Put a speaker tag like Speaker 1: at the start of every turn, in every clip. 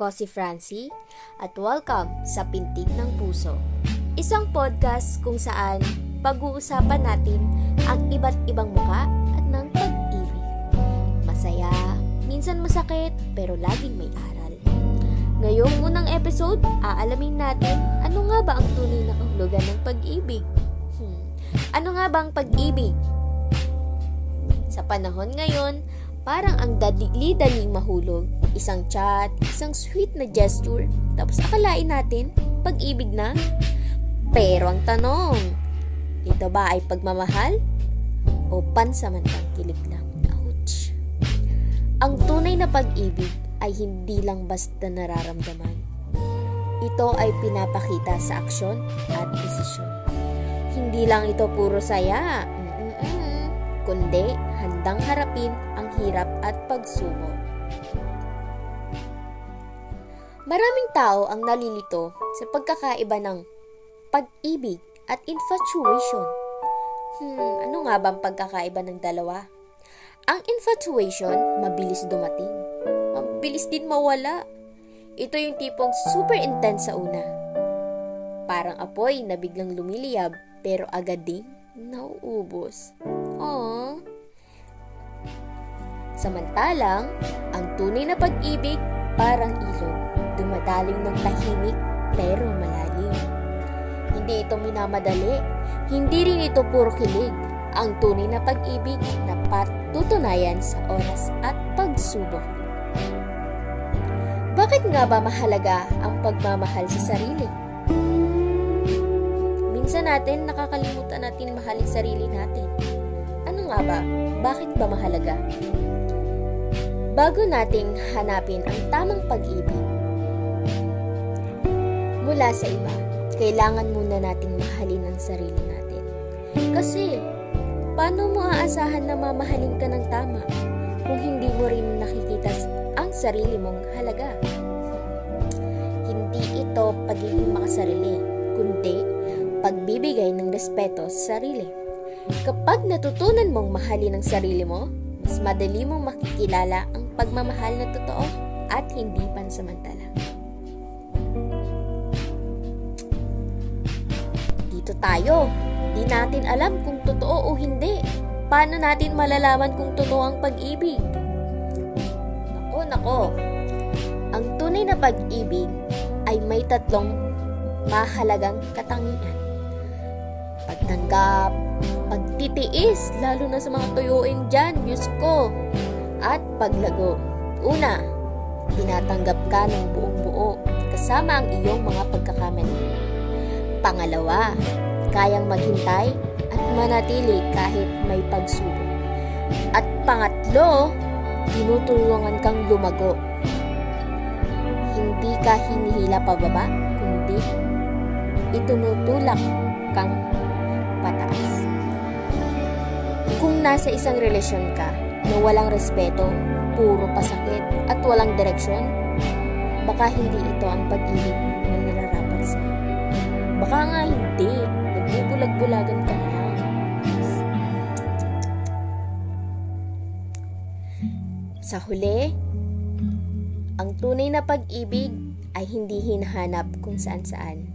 Speaker 1: Ako si Francie at welcome sa Pintig ng Puso. Isang podcast kung saan pag-uusapan natin ang iba't ibang muka at ng pag-ibig. Masaya, minsan masakit, pero laging may aral. Ngayong unang episode, aalamin natin ano nga ba ang tunay na kahulugan ng pag-ibig. Ano nga ba ang pag-ibig? Sa panahon ngayon, parang ang dali-daling mahulog. Isang chat, isang sweet na gesture, tapos akalain natin, pag-ibig na? Pero ang tanong, ito ba ay pagmamahal? O pansamantang kilig lang? Ouch! Ang tunay na pag-ibig ay hindi lang basta nararamdaman. Ito ay pinapakita sa aksyon at desisyon. Hindi lang ito puro saya, kundi handang harapin ang hirap at pagsubok. Maraming tao ang nalilito sa pagkakaiba ng pag-ibig at infatuation. Ano nga ba ang pagkakaiba ng dalawa? Ang infatuation, mabilis dumating. Mabilis din mawala. Ito yung tipong super intense sa una. Parang apoy na biglang lumiliyab pero agad ding nauubos. Aww. Samantalang, ang tunay na pag-ibig parang ilog, dumadaling ng tahimik pero malalim. Hindi ito minamadali, hindi rin ito puro kilig. Ang tunay na pag-ibig na patutunayan sa oras at pagsubok. Bakit nga ba mahalaga ang pagmamahal sa sarili? Minsan natin nakakalimutan natin mahalin sarili natin. Ano nga ba? Bakit ba mahalaga? Bago nating hanapin ang tamang pag-ibig mula sa iba, kailangan muna nating mahalin ang sarili natin. Kasi, paano mo aasahan na mamahalin ka ng tama kung hindi mo rin nakikita ang sarili mong halaga? Hindi ito pagiging makasarili, kundi pagbibigay ng respeto sa sarili. Kapag natutunan mong mahalin ang sarili mo, mas madali mong makikilala ang pagmamahal na totoo at hindi pansamantala. Dito tayo, di natin alam kung totoo o hindi. Paano natin malalaman kung totoo ang pag-ibig? Nako. Ang tunay na pag-ibig ay may tatlong mahalagang katangian. Pagtanggap, pagtitiis, lalo na sa mga tuyuin dyan, Diyos ko, at paglago. Una, tinatanggap ka ng buong buo, kasama ang iyong mga pagkakamali. Pangalawa, kayang maghintay at manatili kahit may pagsubok. At pangatlo, tinutulungan kang lumago. Hindi ka hinihila pababa, kundi itinutulak kang pataas. Kung nasa isang relasyon ka na walang respeto, puro pasakit at walang direksyon, baka hindi ito ang pag-ibig na nararapat sa'yo. Baka nga hindi, nagbubulag-bulagan ka na lang. Sa huli, ang tunay na pag-ibig ay hindi hinahanap kung saan-saan.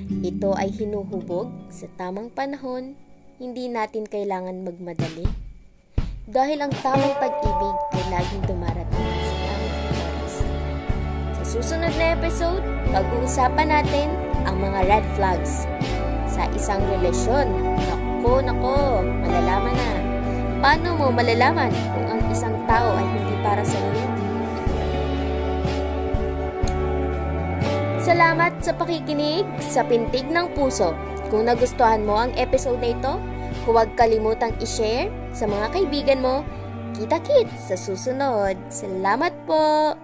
Speaker 1: Ito ay hinuhubog sa tamang panahon, hindi natin kailangan magmadali. Dahil ang tamang pag-ibig ay laging dumarating sa tamang oras. Sa susunod na episode, pag-uusapan natin ang mga red flags sa isang relasyon. Nako, malalaman na. Paano mo malalaman kung ang isang tao ay hindi para sa iyo? Salamat sa pakikinig sa Pintig ng Puso. Kung nagustuhan mo ang episode na ito, huwag kalimutang i-share sa mga kaibigan mo. Kita-kits sa susunod. Salamat po!